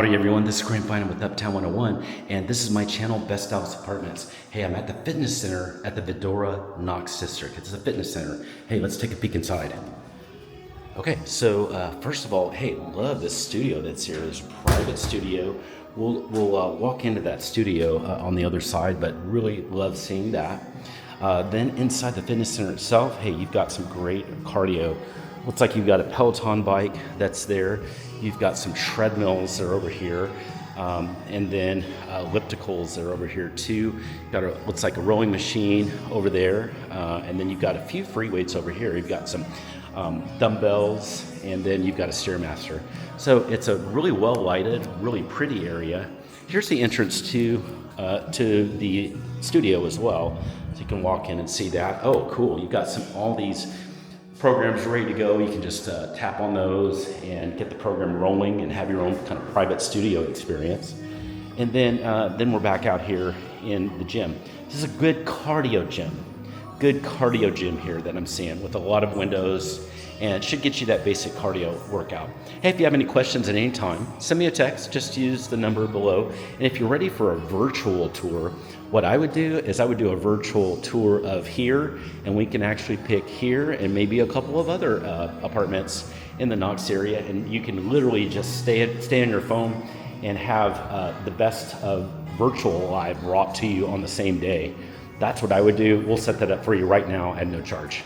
Howdy everyone, this is Graham Fine with Uptown 101, and this is my channel, Best Dallas Apartments. Hey, I'm at the fitness center at the Vidorra Knox District. It's a fitness center. Hey, let's take a peek inside. Okay, so first of all, hey, love this studio that's here. It's a private studio. We'll walk into that studio on the other side, but really love seeing that. Then inside the fitness center itself, hey, you've got some great cardio. Looks like you've got a Peloton bike that's there. You've got some treadmills that are over here. And then ellipticals that are over here too. Got a, looks like a rowing machine over there. And then you've got a few free weights over here. You've got some dumbbells, and then you've got a Stairmaster. So it's a really well lighted, really pretty area. Here's the entrance to the studio as well. So you can walk in and see that. Oh, cool. You've got all these programs ready to go. You can just tap on those and get the program rolling and have your own kind of private studio experience. And then we're back out here in the gym. This is a good cardio gym. Good cardio gym here that I'm seeing with a lot of windows, and it should get you that basic cardio workout. Hey, if you have any questions at any time, send me a text. Just use the number below. And if you're ready for a virtual tour, what I would do is I would do a virtual tour of here, and we can actually pick here and maybe a couple of other apartments in the Knox area, and you can literally just stay on your phone and have the best of virtual live brought to you on the same day. That's what I would do. We'll set that up for you right now at no charge.